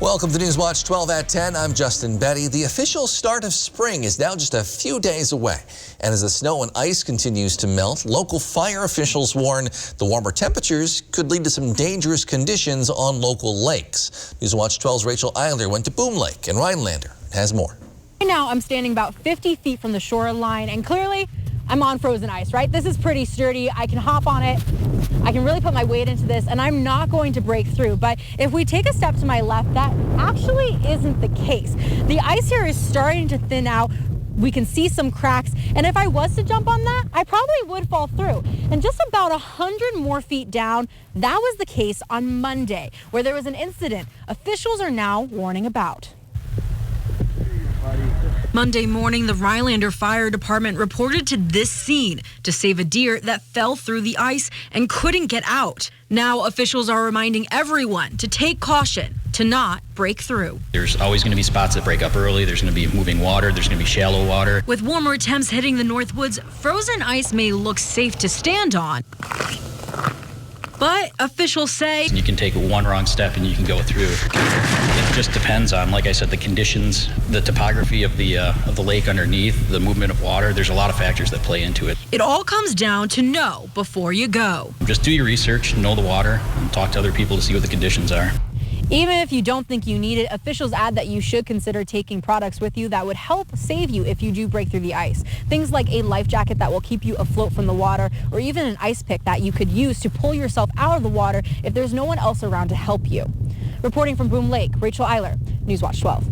Welcome to Newswatch 12 at 10. I'm Justin Betty. The official start of spring is now just a few days away. And as the snow and ice continues to melt, local fire officials warn the warmer temperatures could lead to some dangerous conditions on local lakes. Newswatch 12's Rachel Eiler went to Boom Lake in Rhinelander and has more. Right now, I'm standing about 50 feet from the shoreline, and clearly I'm on frozen ice, right? This is pretty sturdy. I can hop on it. I can really put my weight into this, and I'm not going to break through. But if we take a step to my left, that actually isn't the case. The ice here is starting to thin out. We can see some cracks, and if I was to jump on that, I probably would fall through. And just about 100 more feet down, that was the case on Monday, where there was an incident officials are now warning about. Monday morning, the Rhinelander Fire Department reported to this scene to save a deer that fell through the ice and couldn't get out. Now, officials are reminding everyone to take caution, to not break through. There's always going to be spots that break up early. There's going to be moving water. There's going to be shallow water. With warmer temps hitting the North Woods, frozen ice may look safe to stand on. But officials say You can take one wrong step and you can go through. It just depends on, like I said, the conditions, the topography of the lake underneath, the movement of water. There's a lot of factors that play into it. it all comes down to know before you go. Just do your research, know the water, and talk to other people to see what the conditions are. Even if you don't think you need it, officials add that you should consider taking products with you that would help save you if you do break through the ice. Things like a life jacket that will keep you afloat from the water, or even an ice pick that you could use to pull yourself out of the water if there's no one else around to help you. Reporting from Boom Lake, Rachel Eiler, Newswatch 12.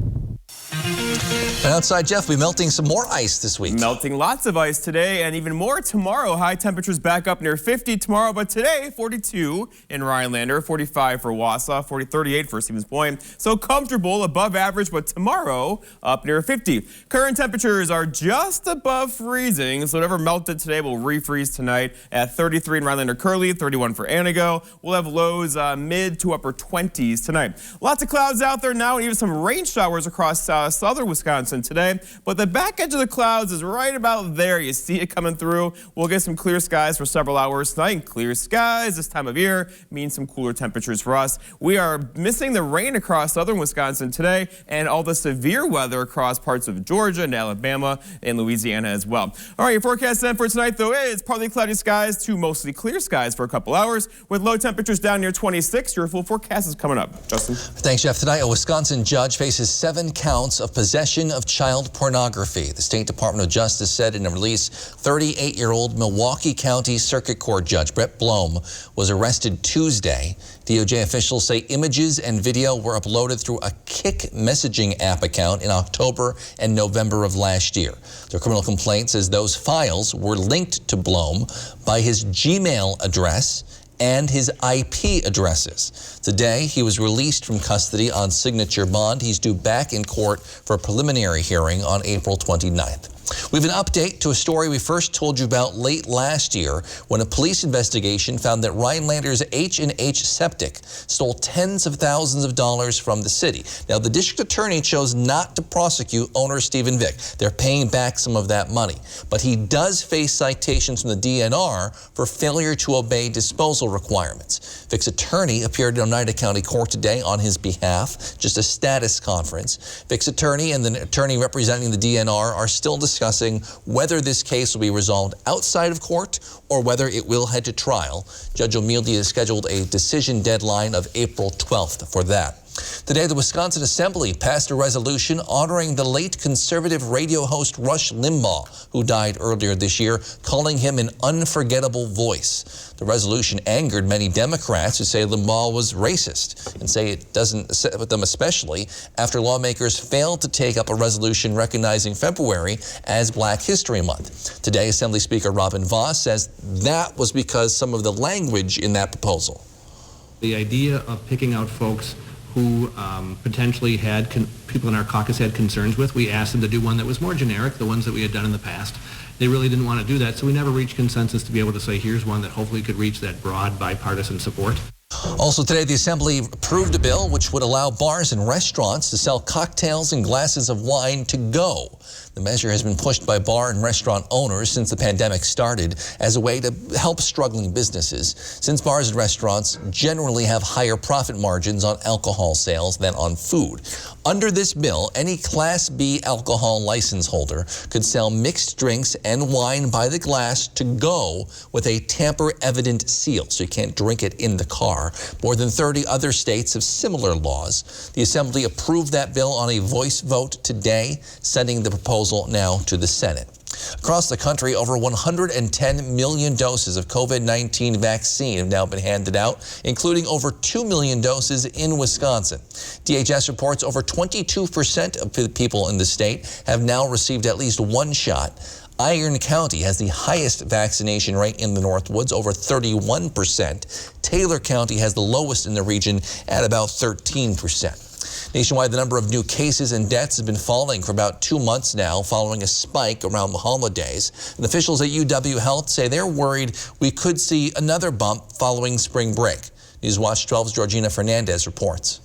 And outside, Jeff, we're melting some more ice this week. Melting lots of ice today and even more tomorrow. High temperatures back up near 50 tomorrow, but today 42 in Rhinelander, 45 for Wausau, 38 for Stevens Point. So comfortable, above average, but tomorrow up near 50. Current temperatures are just above freezing, so whatever melted today will refreeze tonight at 33 in Rhinelander Curly, 31 for Anago. We'll have lows mid to upper 20s tonight. Lots of clouds out there now and even some rain showers across southern Wisconsin today, but the back edge of the clouds is right about there. You see it coming through. We'll get some clear skies for several hours tonight, and clear skies this time of year means some cooler temperatures for us. We are missing the rain across southern Wisconsin today and all the severe weather across parts of Georgia and Alabama and Louisiana as well. All right, your forecast then for tonight, though, is partly cloudy skies to mostly clear skies for a couple hours with low temperatures down near 26. Your full forecast is coming up. Justin? Thanks, Jeff. Tonight, a Wisconsin judge faces 7 counts of possession of child pornography. The State Department of Justice said in a release, 38-year-old Milwaukee County Circuit Court Judge Brett Blome was arrested Tuesday. DOJ officials say images and video were uploaded through a Kik messaging app account in October and November of last year. The criminal complaint says those files were linked to Blome by his Gmail address and his IP addresses. Today, he was released from custody on signature bond. He's due back in court for a preliminary hearing on April 29th. We have an update to a story we first told you about late last year when a police investigation found that Rhinelander's H&H Septic stole tens of thousands of dollars from the city. Now, the district attorney chose not to prosecute owner Stephen Vick. They're paying back some of that money. But he does face citations from the DNR for failure to obey disposal requirements. Vick's attorney appeared in Oneida County Court today on his behalf, just a status conference. Vick's attorney and the attorney representing the DNR are still discussing whether this case will be resolved outside of court or whether it will head to trial. Judge O'Mealy has scheduled a decision deadline of April 12th for that. Today, the Wisconsin Assembly passed a resolution honoring the late conservative radio host Rush Limbaugh, who died earlier this year, calling him an unforgettable voice. The resolution angered many Democrats who say Limbaugh was racist and say it doesn't sit with them, especially after lawmakers failed to take up a resolution recognizing February as Black History Month. Today, Assembly Speaker Robin Vos says that was because some of the language in that proposal. The idea of picking out folks who potentially had people in our caucus had concerns with, we asked them to do one that was more generic, the ones that we had done in the past. They really didn't want to do that, so we never reached consensus to be able to say, here's one that hopefully could reach that broad bipartisan support. Also today, the Assembly approved a bill which would allow bars and restaurants to sell cocktails and glasses of wine to go. The measure has been pushed by bar and restaurant owners since the pandemic started as a way to help struggling businesses, since bars and restaurants generally have higher profit margins on alcohol sales than on food. Under this bill, any Class B alcohol license holder could sell mixed drinks and wine by the glass to go with a tamper-evident seal, so you can't drink it in the car. More than 30 other states have similar laws. The Assembly approved that bill on a voice vote today, sending the proposal now to the Senate. Across the country, over 110 million doses of COVID-19 vaccine have now been handed out, including over 2 million doses in Wisconsin. DHS reports over 22% of the people in the state have now received at least one shot. Iron County has the highest vaccination rate in the Northwoods, over 31%. Taylor County has the lowest in the region at about 13%. Nationwide, the number of new cases and deaths has been falling for about 2 months now, following a spike around the holidays. And officials at UW Health say they're worried we could see another bump following spring break. Newswatch 12's Georgina Fernandez reports.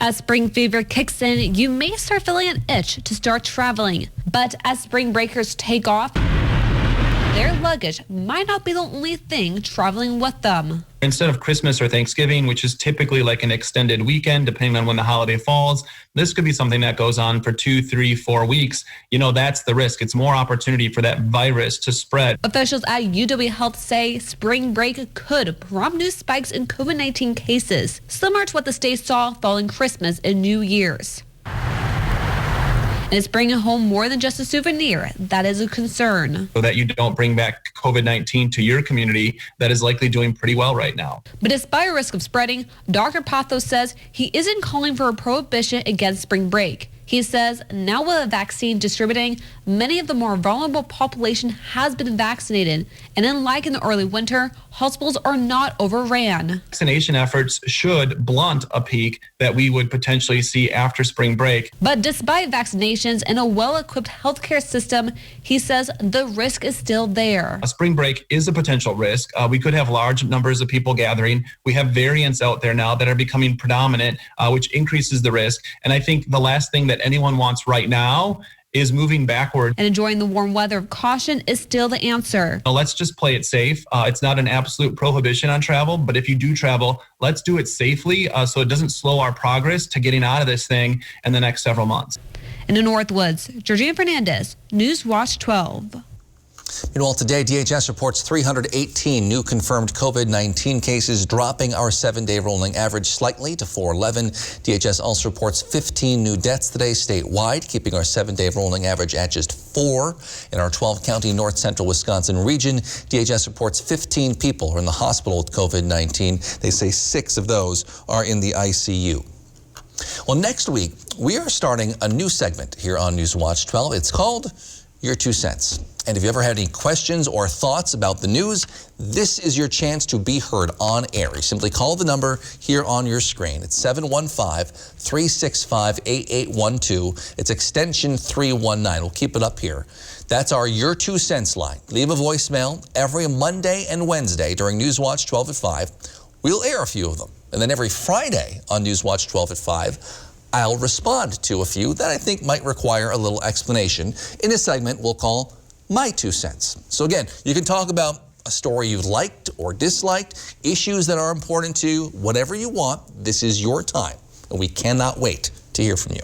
As spring fever kicks in, you may start feeling an itch to start traveling. But as spring breakers take off, their luggage might not be the only thing traveling with them. Instead of Christmas or Thanksgiving, which is typically like an extended weekend, depending on when the holiday falls, this could be something that goes on for 2, 3, 4 weeks. You know, that's the risk. It's more opportunity for that virus to spread. Officials at UW Health say spring break could prompt new spikes in COVID-19 cases, similar to what the state saw following Christmas and New Year's. And it's bringing home more than just a souvenir. That is a concern. So that you don't bring back COVID-19 to your community that is likely doing pretty well right now. But despite a risk of spreading, Dr. Pathos says he isn't calling for a prohibition against spring break. He says now with a vaccine distributing, many of the more vulnerable population has been vaccinated. And unlike in the early winter, hospitals are not overran. Vaccination efforts should blunt a peak that we would potentially see after spring break. But despite vaccinations and a well-equipped healthcare system, he says the risk is still there. A spring break is a potential risk. We could have large numbers of people gathering. We have variants out there now that are becoming predominant, which increases the risk. And I think the last thing that anyone wants right now is moving backward. And enjoying the warm weather of caution is still the answer. So let's just play it safe. It's not an absolute prohibition on travel, but if you do travel, let's do it safely so it doesn't slow our progress to getting out of this thing in the next several months. In the Northwoods, Georgina Fernandez, Newswatch 12. Meanwhile, today, DHS reports 318 new confirmed COVID-19 cases, dropping our 7-day rolling average slightly to 411. DHS also reports 15 new deaths today statewide, keeping our 7-day rolling average at just 4. In our 12-county north central Wisconsin region, DHS reports 15 people are in the hospital with COVID-19. They say 6 of those are in the ICU. Well, next week, we are starting a new segment here on Newswatch 12. It's called Your 2 Cents. And if you ever had any questions or thoughts about the news, this is your chance to be heard on air. You simply call the number here on your screen. It's 715-365-8812. It's extension 319. We'll keep it up here. That's our Your 2 Cents line. Leave a voicemail every Monday and Wednesday during Newswatch 12 at 5. We'll air a few of them. And then every Friday on Newswatch 12 at 5, I'll respond to a few that I think might require a little explanation in a segment we'll call My 2 Cents. So again, you can talk about a story you've liked or disliked, issues that are important to you, whatever you want. This is your time, and we cannot wait to hear from you.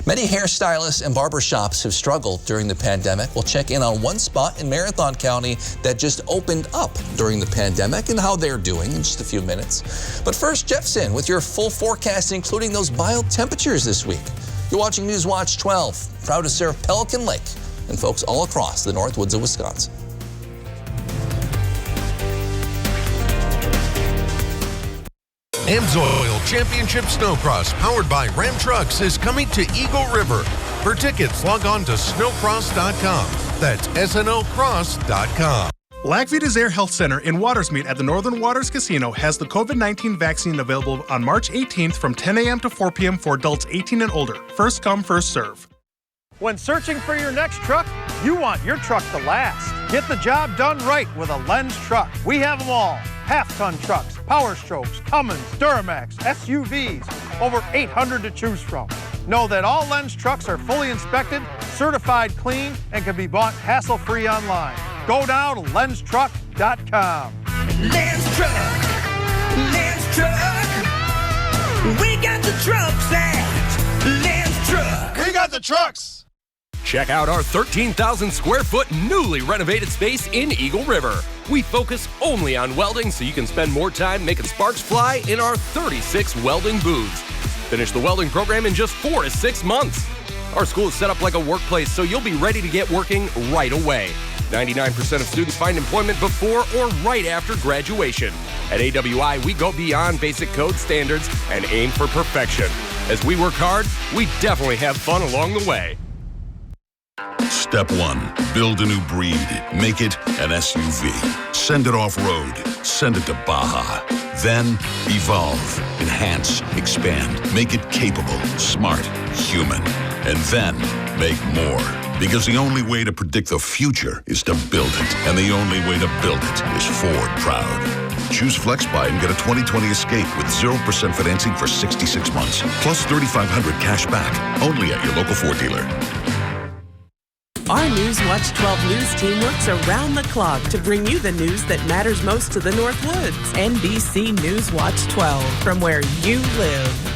Many hairstylists and barbershops have struggled during the pandemic. We'll check in on one spot in Marathon County that just opened up during the pandemic and how they're doing in just a few minutes. But first, Jeff's in with your full forecast, including those mild temperatures this week. You're watching Newswatch 12, proud to serve Pelican Lake and folks all across the Northwoods of Wisconsin. Amsoil Championship Snowcross, powered by Ram Trucks, is coming to Eagle River. For tickets, log on to snowcross.com. That's snocross.com. Lac-Vita's Air Health Center in Watersmeet at the Northern Waters Casino has the COVID-19 vaccine available on March 18th from 10 a.m. to 4 p.m. for adults 18 and older. First come, first serve. When searching for your next truck, you want your truck to last. Get the job done right with a Lenz truck. We have them all. Half-ton trucks, Power Strokes, Cummins, Duramax, SUVs, over 800 to choose from. Know that all Lens trucks are fully inspected, certified clean, and can be bought hassle-free online. Go now to lenstruck.com. Lens Truck. Lens Truck. We got the trucks at Lens Truck. We got the trucks. Check out our 13,000 square foot newly renovated space in Eagle River. We focus only on welding so you can spend more time making sparks fly in our 36 welding booths. Finish the welding program in just 4 to 6 months. Our school is set up like a workplace, so you'll be ready to get working right away. 99% of students find employment before or right after graduation. At AWI, we go beyond basic code standards and aim for perfection. As we work hard, we definitely have fun along the way. Step 1. Build a new breed. Make it an SUV. Send it off-road. Send it to Baja. Then, evolve, enhance, expand. Make it capable, smart, human. And then, make more. Because the only way to predict the future is to build it. And the only way to build it is Ford Proud. Choose FlexBuy and get a 2020 Escape with 0% financing for 66 months. Plus $3,500 cash back. Only at your local Ford dealer. Our Newswatch 12 News team works around the clock to bring you the news that matters most to the North Woods. NBC Newswatch 12, from where you live.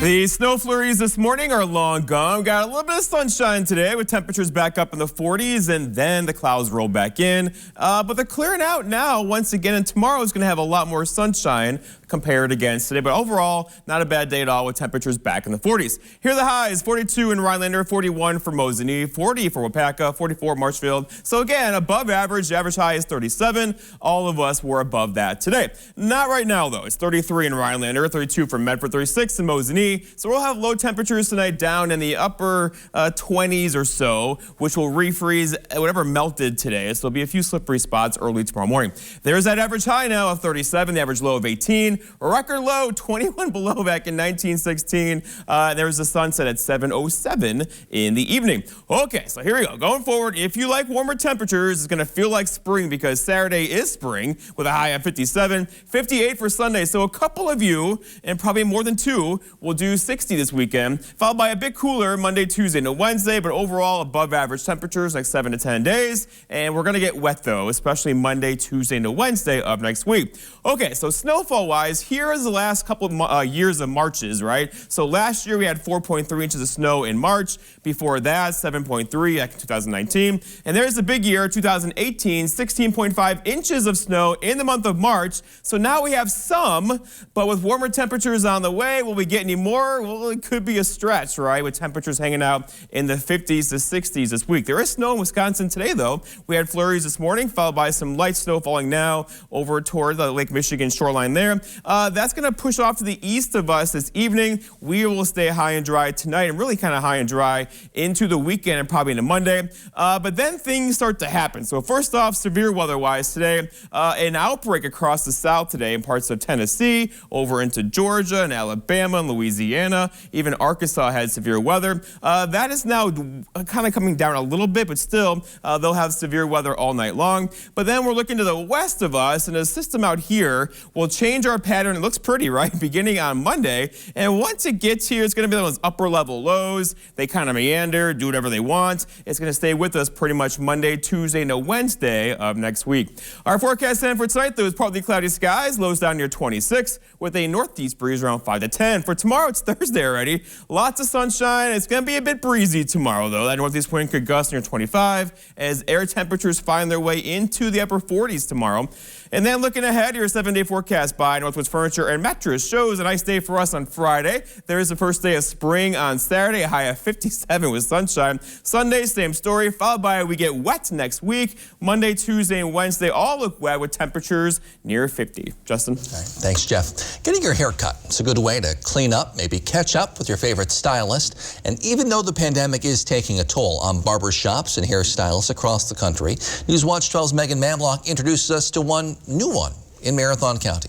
The snow flurries this morning are long gone. Got a little bit of sunshine today with temperatures back up in the 40s, and then the clouds roll back in. But they're clearing out now once again, and tomorrow is going to have a lot more sunshine compared against today. But overall, not a bad day at all with temperatures back in the 40s. Here are the highs: 42 in Rhinelander, 41 for Mosinee, 40 for Wapaka, 44 Marshfield. So again, above average. The average high is 37. All of us were above that today. Not right now, though. It's 33 in Rhinelander, 32 for Medford, 36 in Mosinee. So we'll have low temperatures tonight down in the upper 20s or so, which will refreeze whatever melted today. So there'll be a few slippery spots early tomorrow morning. There's that average high now of 37, the average low of 18. A record low, 21 below back in 1916. There's the sunset at 7:07 in the evening. Okay, so here we go. Going forward, if you like warmer temperatures, it's going to feel like spring because Saturday is spring with a high of 57, 58 for Sunday. So a couple of you, and probably more than two, will do 60 this weekend, followed by a bit cooler Monday, Tuesday, and Wednesday, but overall above average temperatures like 7 to 10 days. And we're going to get wet though, especially Monday, Tuesday, and Wednesday of next week. Okay, so snowfall wise, here is the last couple of years of Marches, right? So last year we had 4.3 inches of snow in March. Before that, 7.3 back in 2019. And there's the big year, 2018, 16.5 inches of snow in the month of March. So now we have some, but with warmer temperatures on the way, will we get any more? Well, it could be a stretch, right? With temperatures hanging out in the 50s to 60s this week. There is snow in Wisconsin today, though. We had flurries this morning, followed by some light snow falling now over toward the Lake Michigan shoreline there. That's going to push off to the east of us this evening. We will stay high and dry tonight and really kind of high and dry into the weekend and probably into Monday. But then things start to happen. So first off, severe weather-wise today, an outbreak across the south today in parts of Tennessee, over into Georgia and Alabama and Louisiana. Even Arkansas had severe weather. That is now kind of coming down a little bit, but still they'll have severe weather all night long. But then we're looking to the west of us, and a system out here will change our pattern. It looks pretty, right? Beginning on Monday. And once it gets here, it's going to be those upper level lows. They kind of meander, do whatever they want. It's going to stay with us pretty much Monday, Tuesday, and Wednesday of next week. Our forecast then for tonight, though, is partly cloudy skies, lows down near 26, with a northeast breeze around 5 to 10. For tomorrow, it's Thursday already. Lots of sunshine. It's going to be a bit breezy tomorrow, though. That northeast wind could gust near 25 as air temperatures find their way into the upper 40s tomorrow. And then looking ahead, your 7-day forecast by Northwoods Furniture and Mattress shows a nice day for us on Friday. There is the first day of spring on Saturday, a high of 57 with sunshine. Sunday, same story, followed by we get wet next week. Monday, Tuesday, and Wednesday all look wet with temperatures near 50. Justin? All right, thanks, Jeff. Getting your hair cut is a good way to clean up, maybe catch up with your favorite stylist. And even though the pandemic is taking a toll on barbershops and hairstylists across the country, Newswatch 12's Megan Mamlock introduces us to one new one in Marathon County.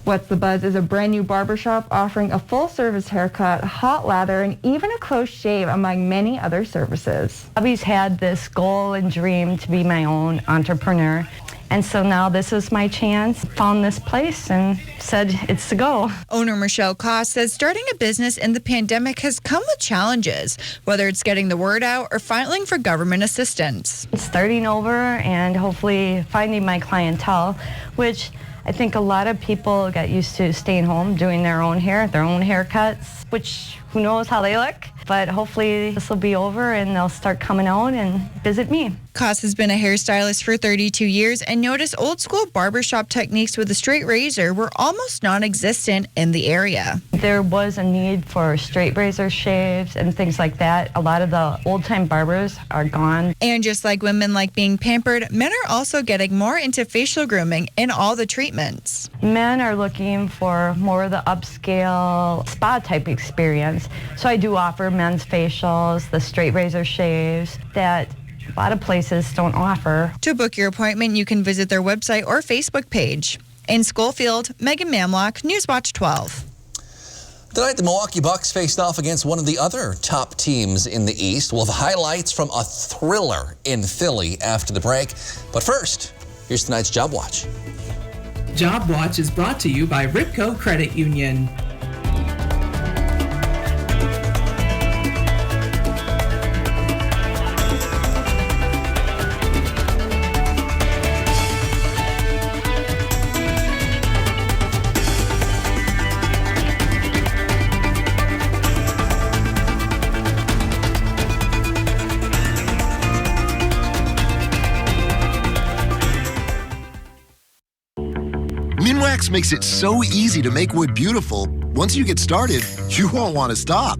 What's the Buzz is a brand new barbershop offering a full-service haircut, hot lather, and even a close shave, among many other services. I've always had this goal and dream to be my own entrepreneur, And so now this is my chance. Found this place and said it's to go. Owner Michelle Koss says starting a business in the pandemic has come with challenges, whether it's getting the word out or filing for government assistance. Starting over and hopefully finding my clientele, which I think a lot of people got used to staying home, doing their own hair, their own haircuts, which who knows how they look. But hopefully this will be over and they'll start coming out and visit me. Koss has been a hairstylist for 32 years and noticed old school barbershop techniques with a straight razor were almost non-existent in the area. There was a need for straight razor shaves and things like that. A lot of the old-time barbers are gone. And just like women like being pampered, men are also getting more into facial grooming and all the treatments. Men are looking for more of the upscale spa type experience. So I do offer men's facials, the straight razor shaves that a lot of places don't offer. To book your appointment, you can visit their website or Facebook page. In Schofield, Megan Mamlock, Newswatch 12. Tonight, the Milwaukee Bucks faced off against one of the other top teams in the East. We'll have highlights from a thriller in Philly after the break. But first, here's tonight's Job Watch. Job Watch is brought to you by Ripco Credit Union. Minwax makes it so easy to make wood beautiful. Once you get started, you won't want to stop.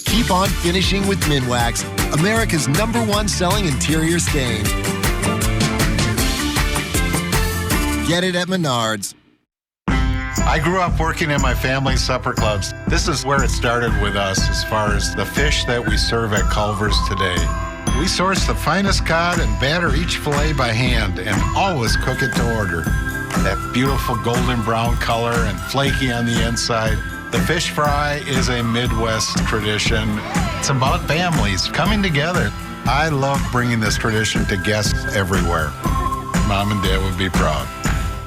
Keep on finishing with Minwax, America's #1 selling interior stain. Get it at Menards. I grew up working in my family's supper clubs. This is where it started with us as far as the fish that we serve at Culver's today. We source the finest cod and batter each fillet by hand and always cook it to order. That beautiful golden brown color and flaky on the inside. The fish fry is a Midwest tradition. It's about families coming together. I love bringing this tradition to guests everywhere. Mom and Dad would be proud.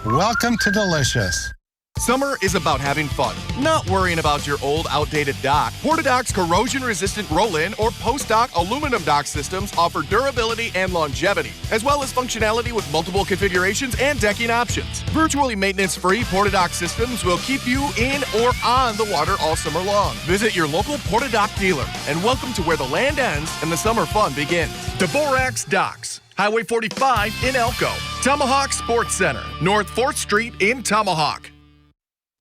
Welcome to Delicious. Summer is about having fun, not worrying about your old, outdated dock. Portadoc's corrosion-resistant roll-in or post-dock aluminum dock systems offer durability and longevity, as well as functionality with multiple configurations and decking options. Virtually maintenance-free Portadoc systems will keep you in or on the water all summer long. Visit your local Portadoc dealer, and welcome to where the land ends and the summer fun begins. Dvorak's Docks, Highway 45 in Elko. Tomahawk Sports Center, North 4th Street in Tomahawk.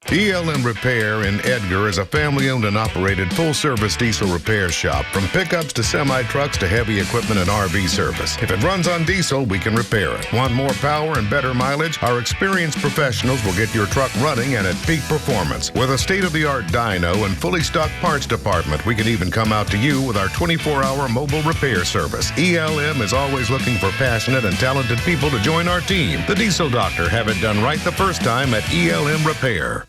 ELM Repair in Edgar is a family-owned and operated full-service diesel repair shop. From pickups to semi-trucks to heavy equipment and RV service. If it runs on diesel, we can repair it. Want more power and better mileage? Our experienced professionals will get your truck running and at peak performance. With a state-of-the-art dyno and fully stocked parts department, we can even come out to you with our 24-hour mobile repair service. ELM is always looking for passionate and talented people to join our team. The Diesel Doctor. Have it done right the first time at ELM Repair.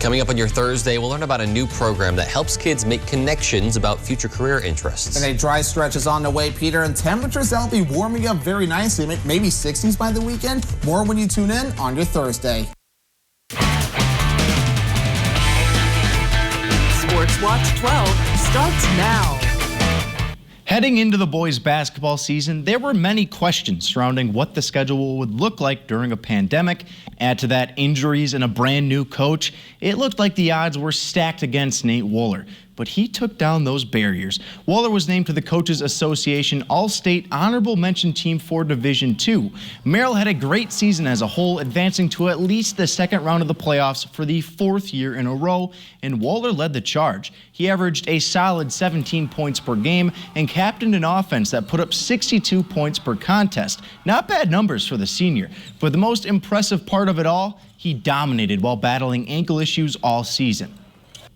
Coming up on your Thursday, we'll learn about a new program that helps kids make connections about future career interests. And a dry stretch is on the way, Peter, and temperatures that'll be warming up very nicely, maybe 60s by the weekend. More when you tune in on your Thursday. Sports Watch 12 starts now. Heading into the boys' basketball season, there were many questions surrounding what the schedule would look like during a pandemic. Add to that injuries and a brand new coach. It looked like the odds were stacked against Nate Wohler, but he took down those barriers. Wohler was named to the Coaches Association All-State Honorable Mention Team for Division II. Merrill had a great season as a whole, advancing to at least the second round of the playoffs for the 4th year in a row, and Wohler led the charge. He averaged a solid 17 points per game and captained an offense that put up 62 points per contest. Not bad numbers for the senior, but the most impressive part of it all, he dominated while battling ankle issues all season.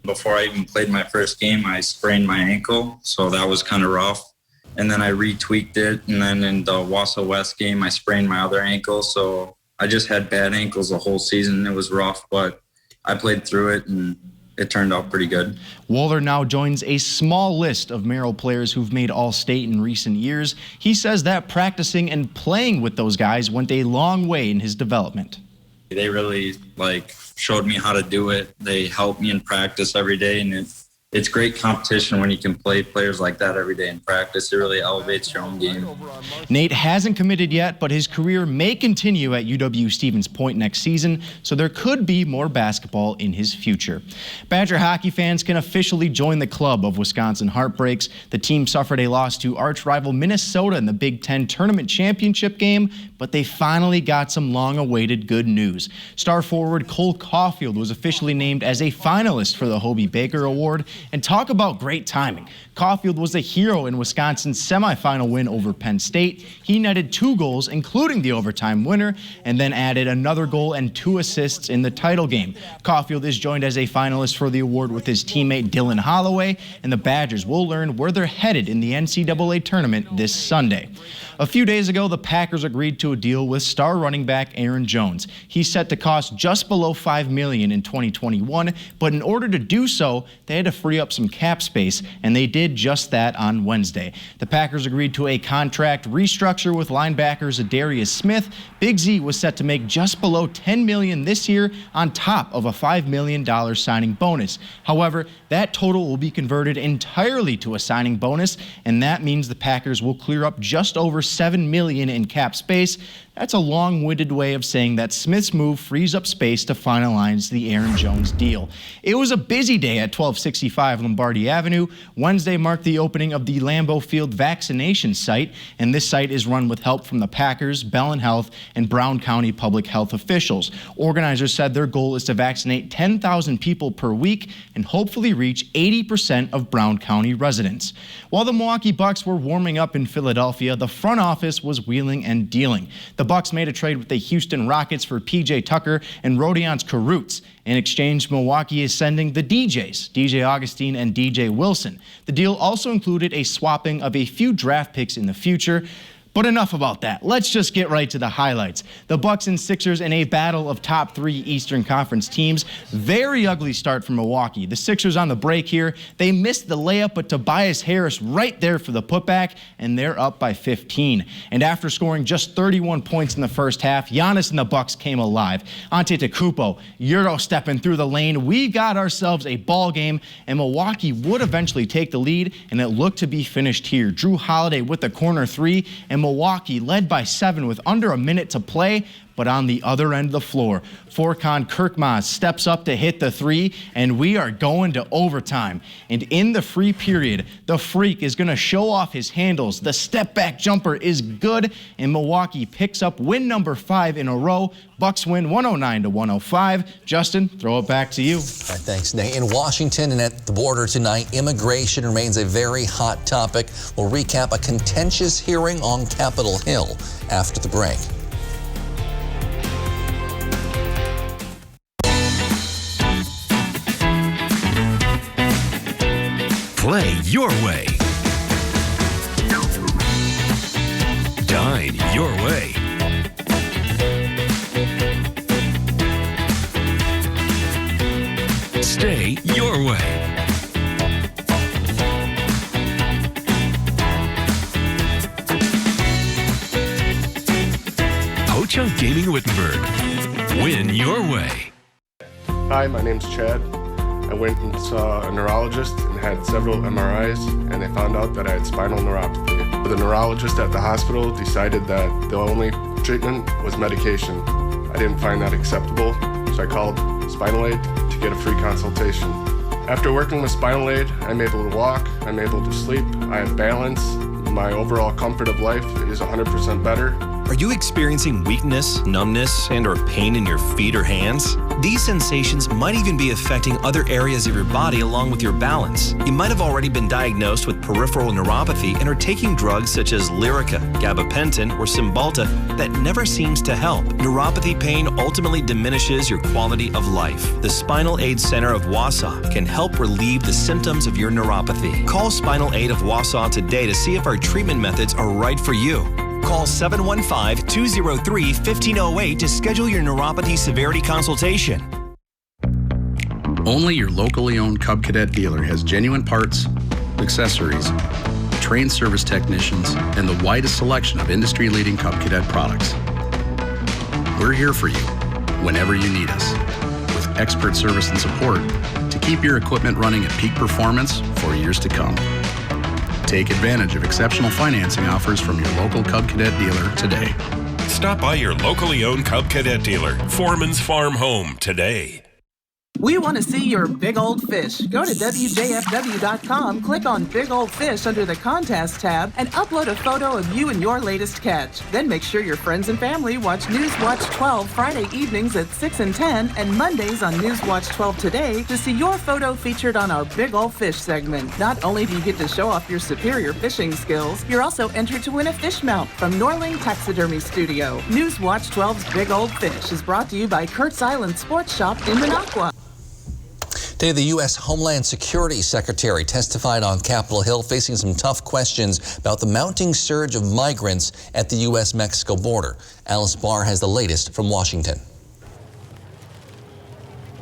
Before I even played my first game, I sprained my ankle, so that was kind of rough. And then I retweaked it, and then in the Wausau West game, I sprained my other ankle, so I just had bad ankles the whole season. It was rough, but I played through it and it turned out pretty good. Wohler now joins a small list of Merrill players who've made All-State in recent years. He says that practicing and playing with those guys went a long way in his development. They really showed me how to do it. They helped me in practice every day, and it's great competition when you can play players like that every day in practice. It really elevates your own game. Nate hasn't committed yet, but his career may continue at UW-Stevens Point next season, so there could be more basketball in his future. Badger hockey fans can officially join the club of Wisconsin heartbreaks. The team suffered a loss to arch rival Minnesota in the Big Ten Tournament Championship game, but they finally got some long-awaited good news. Star forward Cole Caulfield was officially named as a finalist for the Hobie Baker Award. And talk about great timing. Caulfield was a hero in Wisconsin's semifinal win over Penn State. He netted 2 goals, including the overtime winner, and then added another goal and 2 assists in the title game. Caulfield is joined as a finalist for the award with his teammate Dylan Holloway, and the Badgers will learn where they're headed in the NCAA tournament this Sunday. A few days ago, the Packers agreed to a deal with star running back Aaron Jones. He's set to cost just below $5 million in 2021, but in order to do so, they had to free up some cap space, and they did just that on Wednesday. The Packers agreed to a contract restructure with linebackers Adarius Smith. Big Z was set to make just below $10 million this year on top of a $5 million signing bonus. However, that total will be converted entirely to a signing bonus, and that means the Packers will clear up just over $7 million in cap space. That's a long-winded way of saying that Smith's move frees up space to finalize the Aaron Jones deal. It was a busy day at 1265 Lombardi Avenue. Wednesday marked the opening of the Lambeau Field vaccination site, and this site is run with help from the Packers, Bellin Health, and Brown County public health officials. Organizers said their goal is to vaccinate 10,000 people per week and hopefully reach 80% of Brown County residents. While the Milwaukee Bucks were warming up in Philadelphia, the front office was wheeling and dealing. The Bucks made a trade with the Houston Rockets for P.J. Tucker and Rodions Karutz. In exchange, Milwaukee is sending the DJs, DJ Augustine and DJ Wilson. The deal also included a swapping of a few draft picks in the future. But enough about that. Let's just get right to the highlights. The Bucks and Sixers in a battle of top 3 Eastern Conference teams. Very ugly start for Milwaukee. The Sixers on the break here. They missed the layup, but Tobias Harris right there for the putback, and they're up by 15. And after scoring just 31 points in the first half, Giannis and the Bucks came alive. Antetokounmpo, Euro stepping through the lane. We got ourselves a ball game, and Milwaukee would eventually take the lead, and it looked to be finished here. Drew Holiday with the corner 3, and Milwaukee led by 7 with under a minute to play. But on the other end of the floor, Furkan Korkmaz steps up to hit the 3, and we are going to overtime. And in the free period, the Freak is going to show off his handles. The step-back jumper is good, and Milwaukee picks up win number 5 in a row. Bucks win 109-105. Justin, throw it back to you. All right, thanks, Nate. In Washington and at the border tonight, immigration remains a very hot topic. We'll recap a contentious hearing on Capitol Hill after the break. Play your way. Dine your way. Stay your way. Ho-Chunk Gaming Wittenberg. Win your way. Hi, my name's Chad. I went and saw a neurologist and had several MRIs, and they found out that I had spinal neuropathy. The neurologist at the hospital decided that the only treatment was medication. I didn't find that acceptable, so I called Spinal Aid to get a free consultation. After working with Spinal Aid, I'm able to walk, I'm able to sleep, I have balance, my overall comfort of life is 100% better. Are you experiencing weakness, numbness, and/or pain in your feet or hands? These sensations might even be affecting other areas of your body along with your balance. You might have already been diagnosed with peripheral neuropathy and are taking drugs such as Lyrica, gabapentin, or Cymbalta that never seems to help. Neuropathy pain ultimately diminishes your quality of life. The Spinal Aid Center of Wausau can help relieve the symptoms of your neuropathy. Call Spinal Aid of Wausau today to see if our treatment methods are right for you. call 715-203-1508 to schedule your neuropathy severity consultation. Only your locally owned Cub Cadet dealer has genuine parts, accessories, trained service technicians, and the widest selection of industry-leading Cub Cadet products. We're here for you whenever you need us, with expert service and support to keep your equipment running at peak performance for years to come. Take advantage of exceptional financing offers from your local Cub Cadet dealer today. Stop by your locally owned Cub Cadet dealer, Foreman's Farm Home, today. We want to see your big old fish. Go to WJFW.com, click on Big Old Fish under the Contest tab, and upload a photo of you and your latest catch. Then make sure your friends and family watch News Watch 12 Friday evenings at 6 and 10, and Mondays on News Watch 12 Today to see your photo featured on our Big Old Fish segment. Not only do you get to show off your superior fishing skills, you're also entered to win a fish mount from Norling Taxidermy Studio. News Watch 12's Big Old Fish is brought to you by Kurt's Island Sports Shop in Minocqua. Today, the U.S. Homeland Security Secretary testified on Capitol Hill, facing some tough questions about the mounting surge of migrants at the U.S.-Mexico border. Alice Barr has the latest from Washington.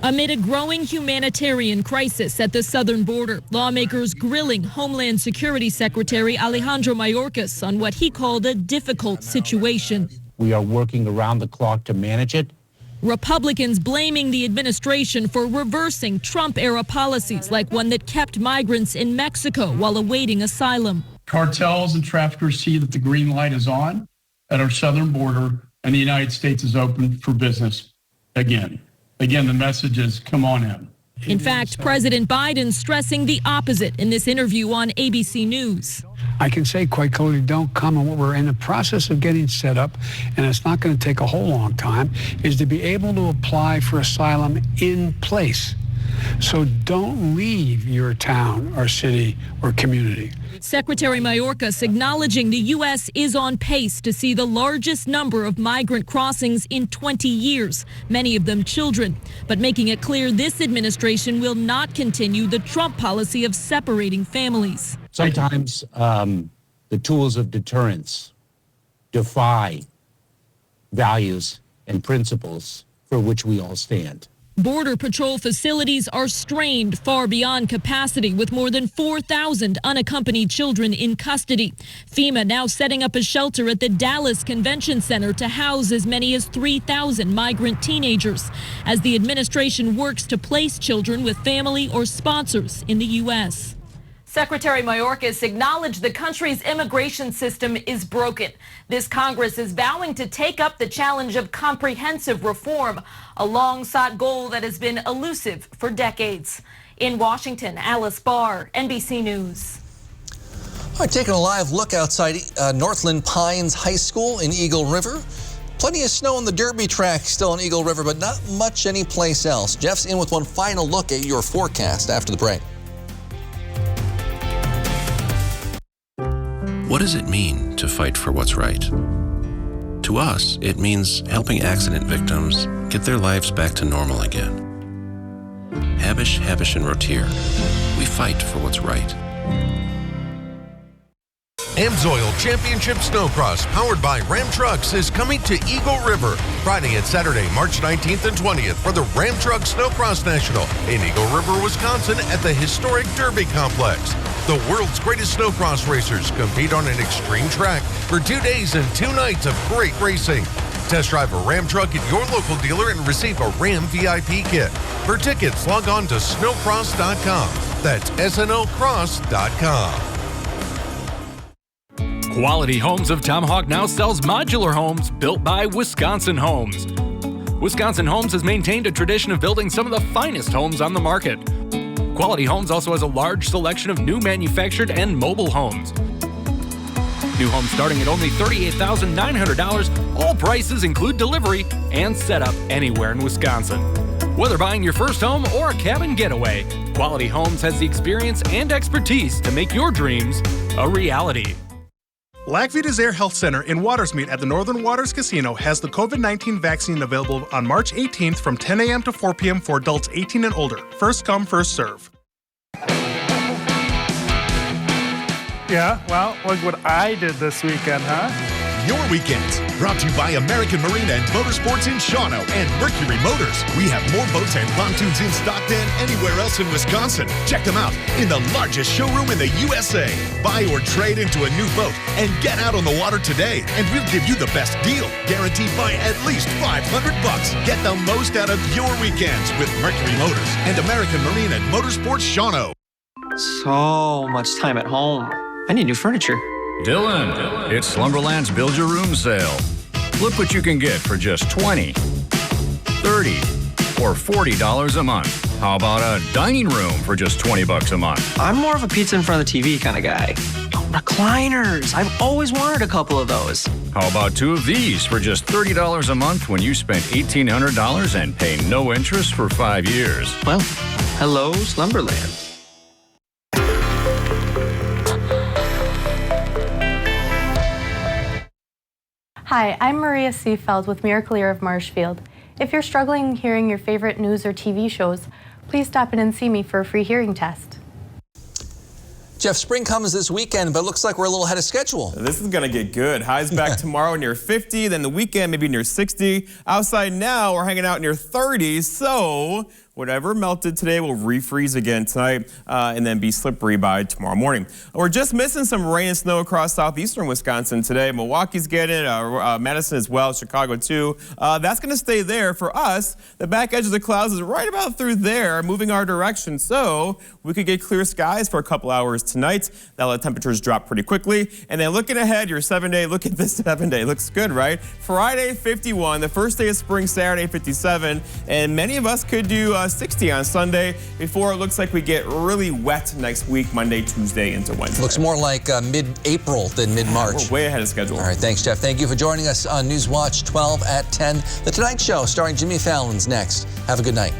Amid a growing humanitarian crisis at the southern border, lawmakers grilling Homeland Security Secretary Alejandro Mayorkas on what he called a difficult situation. We are working around the clock to manage it. Republicans blaming the administration for reversing Trump-era policies like one that kept migrants in Mexico while awaiting asylum. Cartels and traffickers see that the green light is on at our southern border and the United States is open for business again. Again, the message is come on in. In fact, President Biden stressing the opposite in this interview on ABC News. I can say quite clearly, don't come. And what we're in the process of getting set up, and it's not going to take a whole long time, is to be able to apply for asylum in place. So don't leave your town or city or community. Secretary Mayorkas acknowledging the U.S. is on pace to see the largest number of migrant crossings in 20 years, many of them children, but making it clear this administration will not continue the Trump policy of separating families. Sometimes the tools of deterrence defy values and principles for which we all stand. Border Patrol facilities are strained far beyond capacity with more than 4,000 unaccompanied children in custody. FEMA now setting up a shelter at the Dallas Convention Center to house as many as 3,000 migrant teenagers as the administration works to place children with family or sponsors in the U.S. Secretary Mayorkas acknowledged the country's immigration system is broken. This Congress is vowing to take up the challenge of comprehensive reform, a long-sought goal that has been elusive for decades. In Washington, Alice Barr, NBC News. All right, taking a live look outside Northland Pines High School in Eagle River. Plenty of snow on the Derby track still in Eagle River, but not much anyplace else. Jeff's in with one final look at your forecast after the break. What does it mean to fight for what's right? To us, it means helping accident victims get their lives back to normal again. Habish, Habish, and Rotier, we fight for what's right. Amsoil Championship Snowcross, powered by Ram Trucks, is coming to Eagle River Friday and Saturday, March 19th and 20th for the Ram Truck Snowcross National in Eagle River, Wisconsin at the historic Derby Complex. The world's greatest snowcross racers compete on an extreme track for 2 days and 2 nights of great racing. Test drive a Ram truck at your local dealer and receive a Ram VIP kit. For tickets, log on to snowcross.com. That's snocross.com. Quality Homes of Tomahawk now sells modular homes built by Wisconsin Homes. Wisconsin Homes has maintained a tradition of building some of the finest homes on the market. Quality Homes also has a large selection of new manufactured and mobile homes. New homes starting at only $38,900. All prices include delivery and setup anywhere in Wisconsin. Whether buying your first home or a cabin getaway, Quality Homes has the experience and expertise to make your dreams a reality. Lac-Vita's Air Health Center in Watersmeet at the Northern Waters Casino has the COVID-19 vaccine available on March 18th from 10 a.m. to 4 p.m. for adults 18 and older. First come, first serve. Yeah, well, look what I did this weekend, huh? your weekends. Brought to you by American Marine and Motorsports in Shawano and Mercury Motors. We have more boats and pontoons in stock than anywhere else in Wisconsin. Check them out in the largest showroom in the USA. Buy or trade into a new boat and get out on the water today, and we'll give you the best deal, guaranteed by at least $500. Get the most out of your weekends with Mercury Motors and American Marine and Motorsports Shawano. So much time at home. I need new furniture. Dylan, it's Slumberland's Build Your Room sale. Look what you can get for just $20, $30, or $40 a month. How about a dining room for just $20 a month? I'm more of a pizza in front of the TV kind of guy. Recliners. I've always wanted a couple of those. How about two of these for just $30 a month when you spend $1,800 and pay no interest for 5 years? Well, hello, Slumberland. Hi, I'm Maria Seefeld with Miracle-Ear of Marshfield. If you're struggling hearing your favorite news or TV shows, please stop in and see me for a free hearing test. Jeff, spring comes this weekend, but it looks like we're a little ahead of schedule. This is going to get good. Highs back tomorrow near 50, then the weekend maybe near 60. Outside now, we're hanging out near 30s, so whatever melted today will refreeze again tonight and then be slippery by tomorrow morning. We're just missing some rain and snow across southeastern Wisconsin today. Milwaukee's getting it, Madison as well, Chicago too. That's going to stay there for us. The back edge of the clouds is right about through there, moving our direction. So we could get clear skies for a couple hours tonight. That'll let temperatures drop pretty quickly. And then looking ahead, your 7-day, look at this 7-day. Looks good, right? Friday, 51. The first day of spring, Saturday, 57. And many of us could do 60 on Sunday before it looks like we get really wet next week, Monday, Tuesday into Wednesday. Looks more like mid-April than mid-March. We're way ahead of schedule. All right, thanks, Jeff. Thank you for joining us on Newswatch 12 at 10. The Tonight Show starring Jimmy Fallon's next. Have a good night.